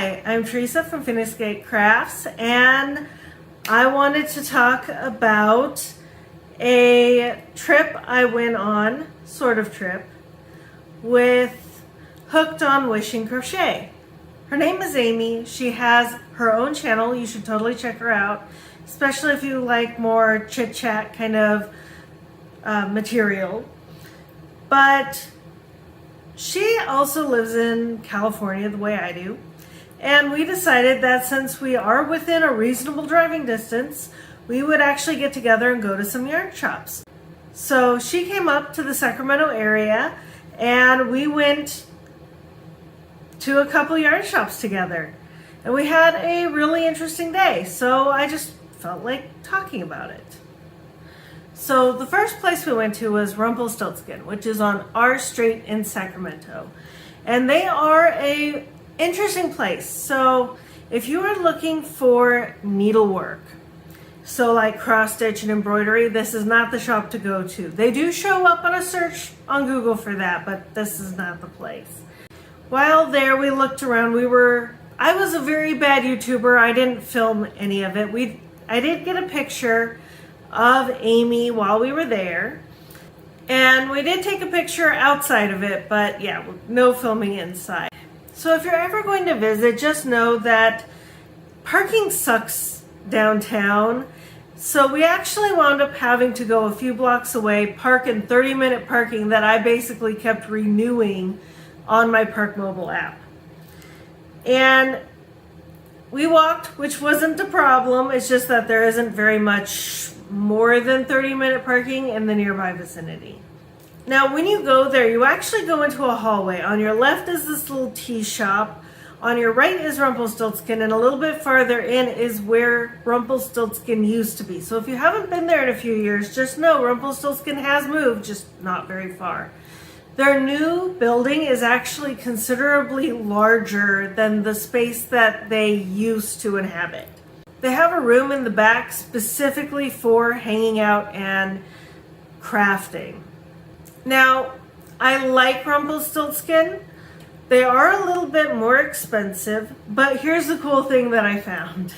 Hi, I'm Teresa from Phoenix Gate Crafts, and I wanted to talk about a trip I went on, sort of trip, with Hooked on Wishing Crochet. Her name is Amy. She has her own channel. You should totally check her out, especially if you like more chit-chat kind of material. But she also lives in California the way I do. And we decided that since we are within a reasonable driving distance, we would actually get together and go to some yarn shops. So she came up to the Sacramento area and we went to a couple yarn shops together. And we had a really interesting day. So I just felt like talking about it. So the first place we went to was Rumpelstiltskin, which is on R Street in Sacramento. And they are a interesting place. So if you are looking for needlework, so like cross stitch and embroidery, this is not the shop to go to. They do show up on a search on Google for that, but this is not the place. While there, we looked around. I was a very bad YouTuber. I didn't film any of it. I did get a picture of Amy while we were there, and we did take a picture outside of it, but yeah, no filming inside. So if you're ever going to visit, just know that parking sucks downtown. So we actually wound up having to go a few blocks away, park in 30-minute parking that I basically kept renewing on my Park Mobile app. And we walked, which wasn't a problem. It's just that there isn't very much more than 30-minute parking in the nearby vicinity. Now, when you go there, you actually go into a hallway. On your left is this little tea shop. On your right is Rumpelstiltskin, and a little bit farther in is where Rumpelstiltskin used to be. So if you haven't been there in a few years, just know Rumpelstiltskin has moved, just not very far. Their new building is actually considerably larger than the space that they used to inhabit. They have a room in the back specifically for hanging out and crafting. Now, I like Rumpelstiltskin. They are a little bit more expensive, but here's the cool thing that I found.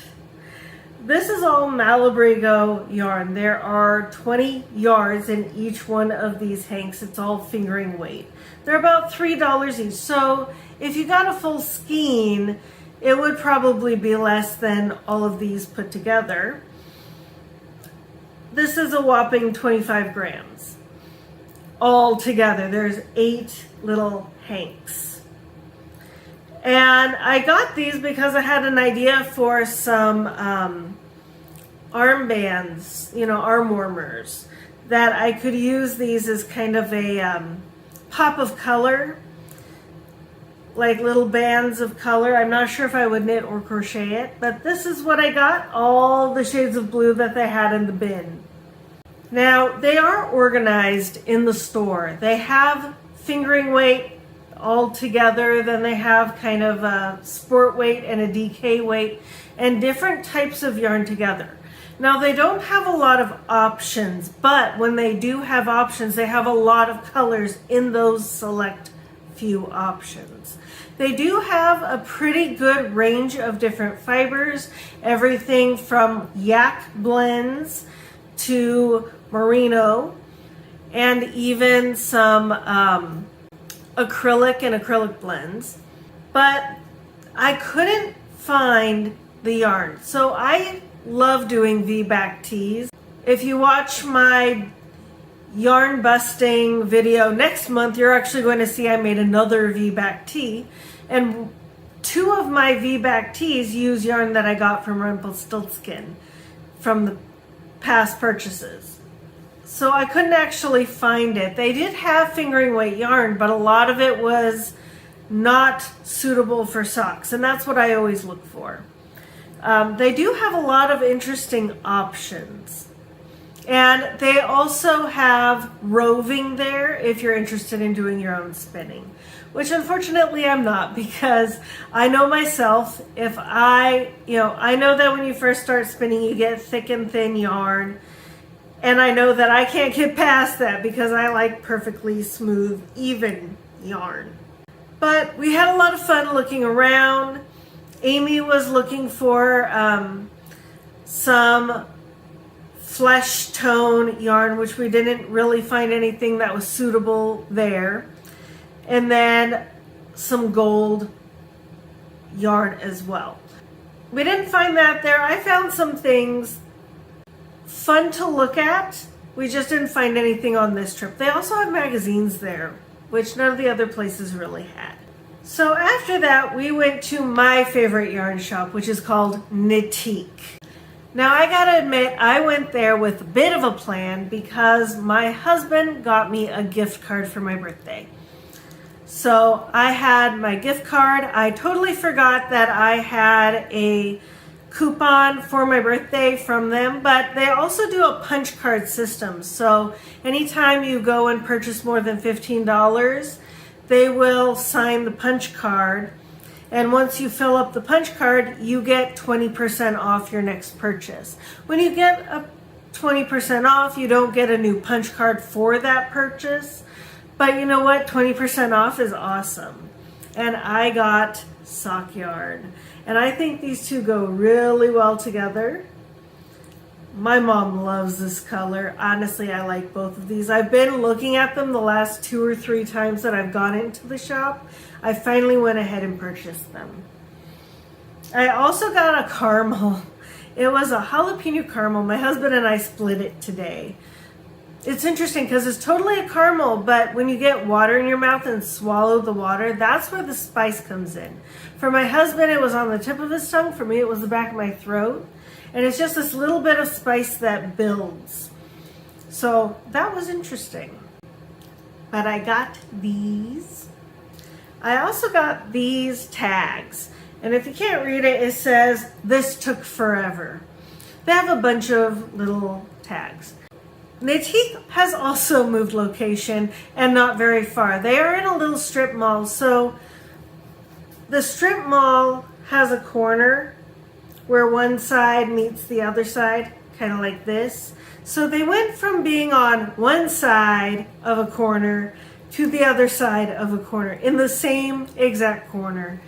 This is all Malabrigo yarn. There are 20 yards in each one of these hanks. It's all fingering weight. They're about $3 each. So if you got a full skein, it would probably be less than all of these put together. This is a whopping 25 grams. All together, there's 8 little hanks. And I got these because I had an idea for some armbands, arm warmers, that I could use these as kind of a pop of color, like little bands of color. I'm not sure if I would knit or crochet it, but this is what I got, all the shades of blue that they had in the bin. Now, they are organized in the store. They have fingering weight all together, then they have kind of a sport weight and a DK weight, and different types of yarn together. Now, they don't have a lot of options, but when they do have options, they have a lot of colors in those select few options. They do have a pretty good range of different fibers, everything from yak blends to merino, and even some acrylic and acrylic blends. But I couldn't find the yarn. So I love doing V-back tees. If you watch my yarn busting video next month, you're actually going to see I made another V-back tee, and 2 of my V-back tees use yarn that I got from Rumpelstiltskin from the past purchases. So I couldn't actually find it. They did have fingering weight yarn, but a lot of it was not suitable for socks, and that's what I always look for. They do have a lot of interesting options. And they also have roving there if you're interested in doing your own spinning, which unfortunately I'm not, because I know myself, if I know that when you first start spinning, you get thick and thin yarn. And I know that I can't get past that because I like perfectly smooth, even yarn. But we had a lot of fun looking around. Amy was looking for some flesh tone yarn, which we didn't really find anything that was suitable there. And then some gold yarn as well. We didn't find that there. I found some things fun to look at. We just didn't find anything on this trip. They also have magazines there, which none of the other places really had. So after that, we went to my favorite yarn shop, which is called Knitique. Now I gotta admit, I went there with a bit of a plan because my husband got me a gift card for my birthday. So I had my gift card. I totally forgot that I had a coupon for my birthday from them, but they also do a punch card system. So anytime you go and purchase more than $15, they will sign the punch card. And once you fill up the punch card, you get 20% off your next purchase. When you get a 20% off, you don't get a new punch card for that purchase. But you know what? 20% off is awesome. And I got sock yarn. And I think these two go really well together. My mom loves this color. Honestly, I like both of these. I've been looking at them the last 2 or 3 times that I've gone into the shop. I finally went ahead and purchased them. I also got a caramel. It was a jalapeno caramel. My husband and I split it today. It's interesting because it's totally a caramel, but when you get water in your mouth and swallow the water, that's where the spice comes in. For my husband, it was on the tip of his tongue. For me, it was the back of my throat. And it's just this little bit of spice that builds. So that was interesting. But I got these. I also got these tags. And if you can't read it, it says, "This took forever." They have a bunch of little tags. Knitique has also moved location and not very far. They are in a little strip mall. So the strip mall has a corner where one side meets the other side, kind of like this. So they went from being on one side of a corner to the other side of a corner in the same exact corner.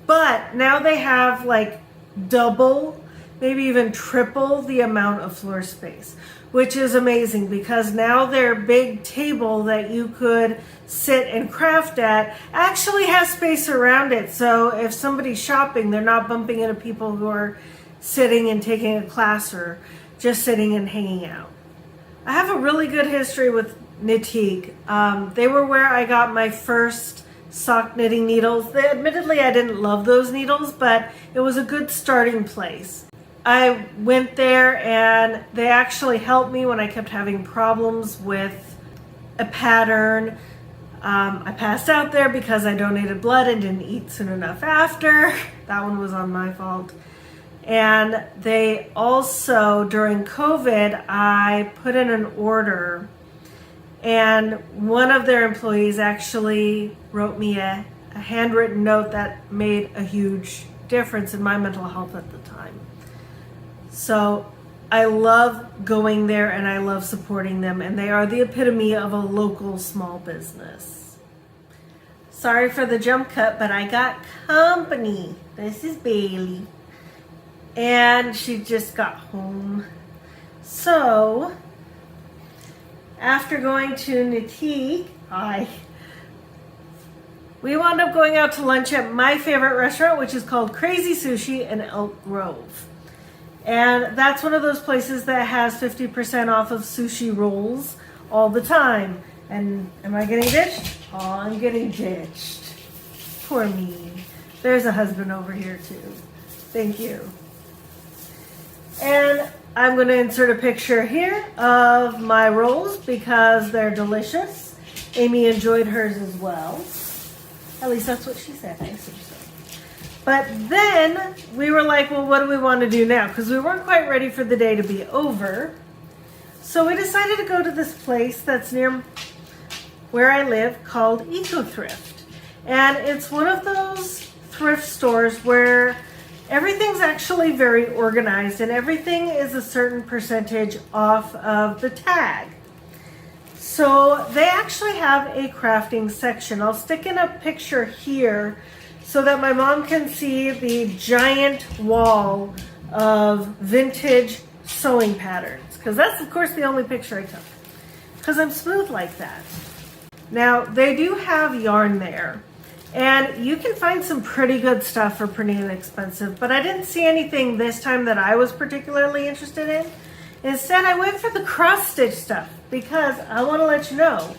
But now they have like double, maybe even triple the amount of floor space, which is amazing because now their big table that you could sit and craft at actually has space around it. So if somebody's shopping, they're not bumping into people who are sitting and taking a class or just sitting and hanging out. I have a really good history with Knitique. They were where I got my first sock knitting needles. Admittedly, I didn't love those needles, but it was a good starting place. I went there and they actually helped me when I kept having problems with a pattern. I passed out there because I donated blood and didn't eat soon enough after. That one was on my fault. And they also, during COVID, I put in an order and one of their employees actually wrote me a handwritten note that made a huge difference in my mental health at the time. So I love going there and I love supporting them, and they are the epitome of a local small business. Sorry for the jump cut, but I got company. This is Bailey. And she just got home. So after going to Knitique, we wound up going out to lunch at my favorite restaurant, which is called Crazy Sushi in Elk Grove. And that's one of those places that has 50% off of sushi rolls all the time. And am I getting ditched? Oh, I'm getting ditched. Poor me. There's a husband over here too. Thank you. And I'm going to insert a picture here of my rolls because they're delicious. Amy enjoyed hers as well. At least that's what she said. I assume so. But then we were like, well, what do we want to do now? Because we weren't quite ready for the day to be over. So we decided to go to this place that's near where I live called Eco Thrift. And it's one of those thrift stores where everything's actually very organized and everything is a certain percentage off of the tag. So they actually have a crafting section. I'll stick in a picture here so that my mom can see the giant wall of vintage sewing patterns, because that's of course the only picture I took, because I'm smooth like that. Now they do have yarn there, and you can find some pretty good stuff for pretty inexpensive, but I didn't see anything this time that I was particularly interested in. Instead, I went for the cross-stitch stuff because I want to let you know,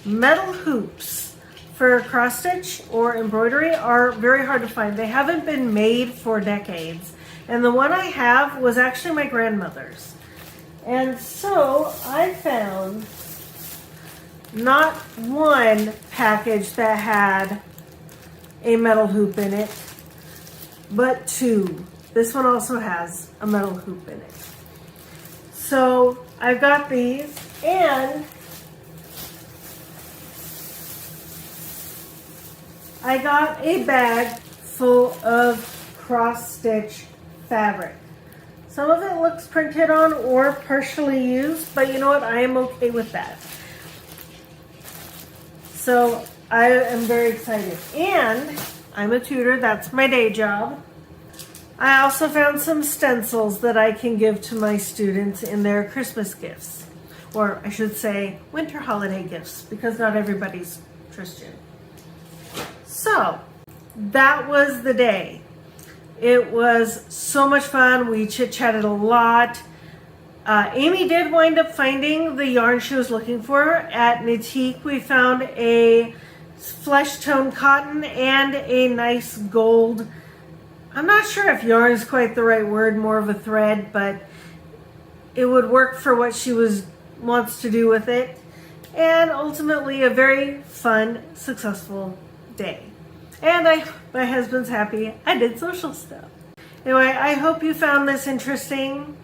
metal hoops for cross-stitch or embroidery are very hard to find. They haven't been made for decades, and the one I have was actually my grandmother's. And so I found not one package that had a metal hoop in it, but two. This one also has a metal hoop in it. So I've got these, and I got a bag full of cross-stitch fabric. Some of it looks printed on or partially used, but you know what? I am okay with that. So I am very excited. And I'm a tutor, that's my day job. I also found some stencils that I can give to my students in their Christmas gifts. Or I should say winter holiday gifts, because not everybody's Christian. So that was the day. It was so much fun. We chit-chatted a lot. Amy did wind up finding the yarn she was looking for at Natique. We found a flesh tone cotton and a nice gold. I'm not sure if yarn is quite the right word, more of a thread, but it would work for what she wants to do with it. And ultimately a very fun, successful day. And my husband's happy I did social stuff. Anyway, I hope you found this interesting.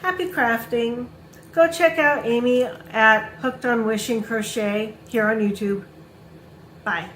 Happy crafting. Go check out Amy at Hooked on Wishing Crochet here on YouTube. Bye.